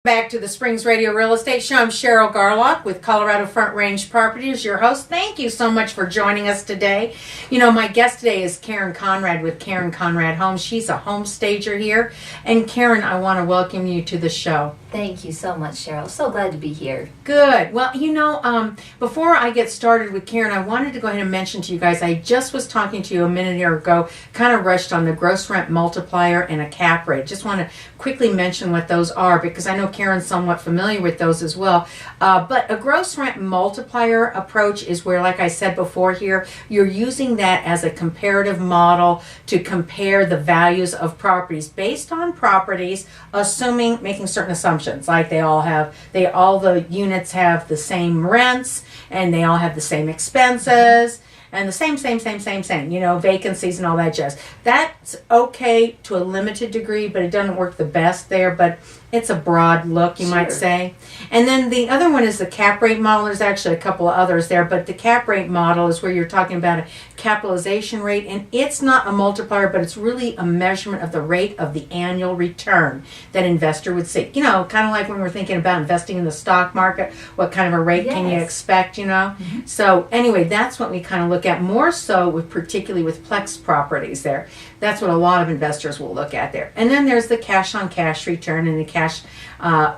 Back to the Springs Radio Real Estate Show. I'm Cheryl Garlock with Colorado Front Range Properties, your host. Thank you so much for joining us today. You know, my guest today is Karen Conrad with Karen Conrad Homes. She's a home stager here. And Karen, I want to welcome you to the show. Thank you so much, Cheryl. So glad to be here. Good. Well, you know, before I get started with Karen, I wanted to go ahead and mention to you guys, I just was talking to you a minute ago, kind of rushed on the gross rent multiplier and a cap rate. Just want to quickly mention what those are because I know Karen's somewhat familiar with those as well. But a gross rent multiplier approach is where, like I said before here, you're using that as a comparative model to compare the values of properties based on properties, making certain assumptions. Like all the units have the same rents and they all have the same expenses and the same, you know, vacancies and all that jazz. That's okay to a limited degree, but it doesn't work the best there, but it's a broad look, you might say. And then the other one is the cap rate model. There's actually a couple of others there, but the cap rate model is where you're talking about a capitalization rate, and it's not a multiplier, but it's really a measurement of the rate of the annual return that investor would see. You know, kind of like when we're thinking about investing in the stock market, what kind of a rate can you expect, you know? Mm-hmm. So anyway, that's what we kind of look at more so with, particularly with Plex properties there. That's what a lot of investors will look at there. And then there's the cash on cash return and the cash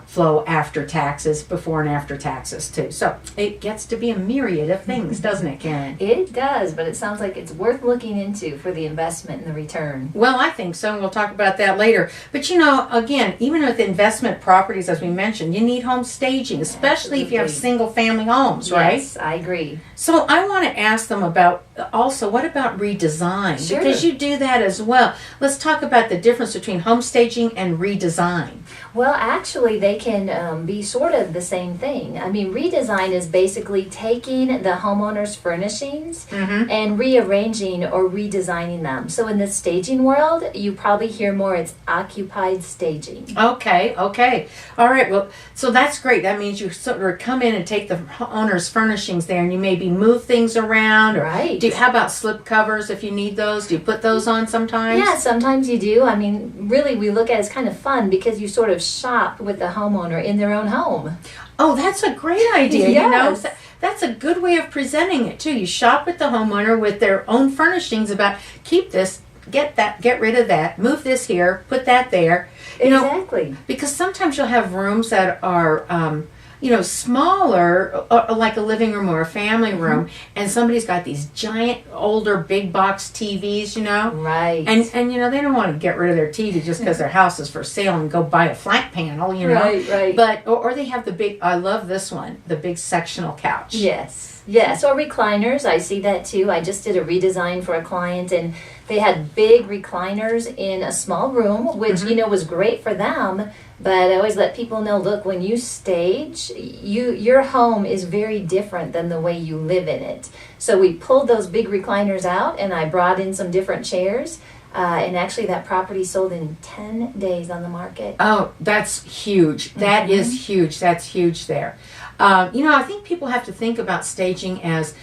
flow after taxes, before and after taxes too. So it gets to be a myriad of things, doesn't it, Karen? It does, but it sounds like it's worth looking into for the investment and the return. Well, I think so, and we'll talk about that later. But you know, again, even with investment properties, as we mentioned, you need home staging, especially if you have single family homes, right? Yes, I agree. So I want to ask them about also, what about redesign? Sure. Because you do that as well. Let's talk about the difference between home staging and redesign. Well, actually, they can be sort of the same thing. I mean, redesign is basically taking the homeowner's furnishings and rearranging or redesigning them. So in the staging world, you probably hear more, it's occupied staging. Okay. All right. Well, so that's great. That means you sort of come in and take the owner's furnishings there and you maybe move things around. Or right. How about slip covers if you need those? Do you put those on sometimes? Yeah, sometimes you do. I mean, really, we look at it as kind of fun because you sort of shop with the homeowner in their own home. Oh, that's a great idea. Yes. You know, that's a good way of presenting it too. You shop with the homeowner with their own furnishings about keep this, get that, get rid of that, move this here, put that there. You exactly. know, because sometimes you'll have rooms that are smaller, like a living room or a family room, and somebody's got these giant, older, big box TVs, you know? Right. And you know, they don't want to get rid of their TV just because their house is for sale and go buy a flat panel, you know? Right. But, or they have the big, I love this one, the big sectional couch. Yes, or recliners. I see that too. I just did a redesign for a client and they had big recliners in a small room, which, you know, was great for them. But I always let people know, look, when you stage, your home is very different than the way you live in it. So we pulled those big recliners out and I brought in some different chairs. And actually that property sold in 10 days on the market. Oh, that's huge. That is huge. That's huge there. You know, I think people have to think about staging as,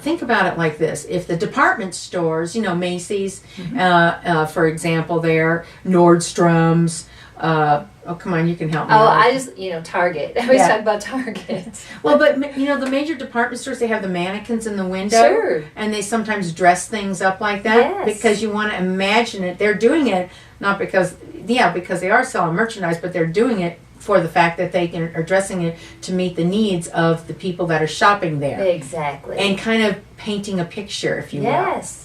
think about it like this. If the department stores, you know, Macy's, for example there, Nordstrom's, oh, come on, you can help me. Oh, I just, Target. I always talk about Target. Well, but, you know, the major department stores, they have the mannequins in the window. Sure. And they sometimes dress things up like that. Yes. Because you want to imagine it. They're doing it, not because they are selling merchandise, but they're doing it for the fact that they are dressing it to meet the needs of the people that are shopping there. Exactly. And kind of painting a picture, if you will.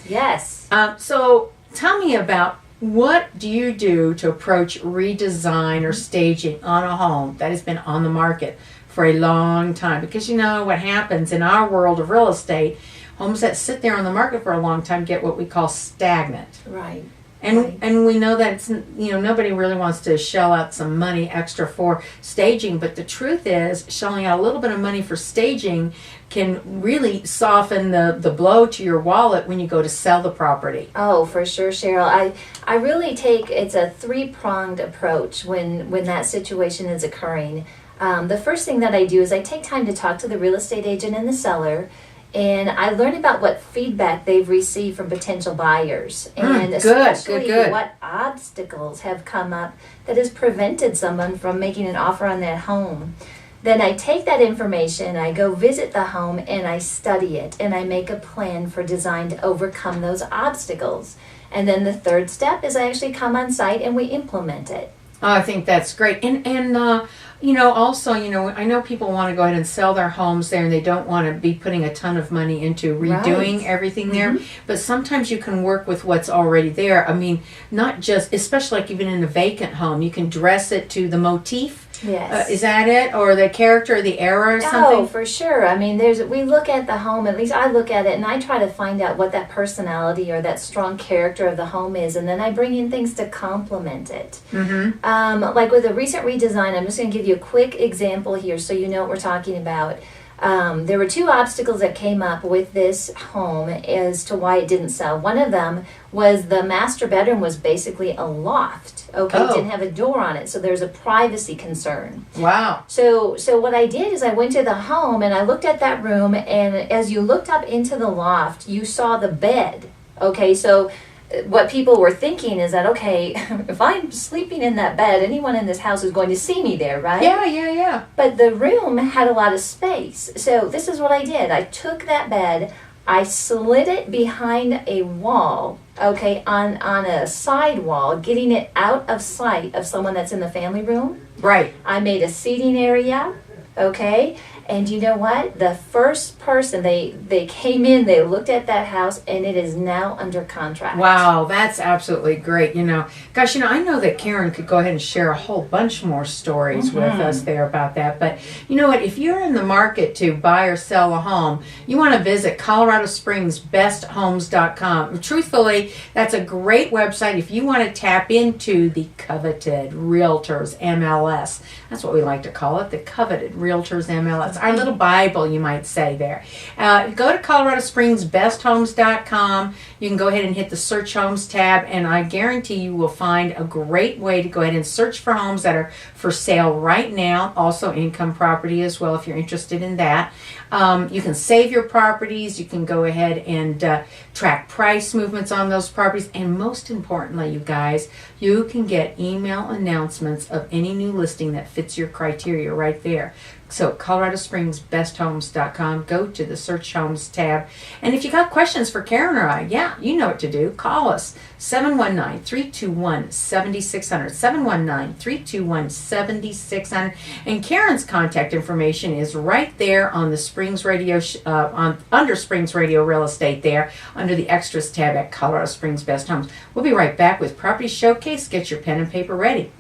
Yes. So tell me about, what do you do to approach redesign or staging on a home that has been on the market for a long time? Because you know what happens in our world of real estate, homes that sit there on the market for a long time get what we call stagnant. Right. And we know that it's, nobody really wants to shell out some money extra for staging, but the truth is shelling out a little bit of money for staging can really soften the blow to your wallet when you go to sell the property. Oh, for sure, Cheryl. I really it's a three-pronged approach when that situation is occurring. The first thing that I do is I take time to talk to the real estate agent and the seller and I learned about what feedback they've received from potential buyers, and Good, especially good. what obstacles have come up that has prevented someone from making an offer on that home. Then I take that information, I go visit the home, and I study it, and I make a plan for design to overcome those obstacles. And then the third step is I actually come on site and we implement it. Oh, I think that's great. And also, I know people want to go ahead and sell their homes there and they don't want to be putting a ton of money into redoing Right. everything there. But sometimes you can work with what's already there. I mean, not just, especially like even in a vacant home, you can dress it to the motif. Yes. Is that it? Or the character or the era or something? Oh, for sure. I mean, we look at the home, at least I look at it, and I try to find out what that personality or that strong character of the home is, and then I bring in things to complement it. Like with a recent redesign, I'm just going to give you a quick example here so you know what we're talking about. There were two obstacles that came up with this home as to why it didn't sell. One of them was the master bedroom was basically a loft. Okay, Oh. It didn't have a door on it, so there's a privacy concern. Wow. So what I did is I went to the home and I looked at that room, and as you looked up into the loft, you saw the bed. Okay, so what people were thinking is that, okay, if I'm sleeping in that bed, anyone in this house is going to see me there, right? Yeah. But the room had a lot of space. So this is what I did. I took that bed, I slid it behind a wall, okay, on a side wall, getting it out of sight of someone that's in the family room. Right. I made a seating area, okay? And you know what? The first person, they came in, they looked at that house, and it is now under contract. Wow, that's absolutely great. Gosh, I know that Karen could go ahead and share a whole bunch more stories with us there about that. But you know what? If you're in the market to buy or sell a home, you want to visit Colorado Springs besthomes.com. Truthfully, that's a great website if you want to tap into the coveted realtors MLS. That's what we like to call it, the coveted realtors MLS. Our little Bible, you might say there. Go to Colorado Springs besthomes.com. You can go ahead and hit the search homes tab, and I guarantee you will find a great way to go ahead and search for homes that are for sale right now. Also income property as well if you're interested in that. You can save your properties. You can go ahead and track price movements on those properties. And most importantly, you guys, you can get email announcements of any new listing that fits your criteria right there. So Colorado Springs besthomes.com. Go to the search homes tab. And if you got questions for Karen or I, yeah, you know what to do. Call us 719-321-7600. 719-321-7600. And Karen's contact information is right there on the Springs Radio, under Springs Radio Real Estate there, under the Extras tab at Colorado Springs Best Homes. We'll be right back with Property Showcase. Get your pen and paper ready.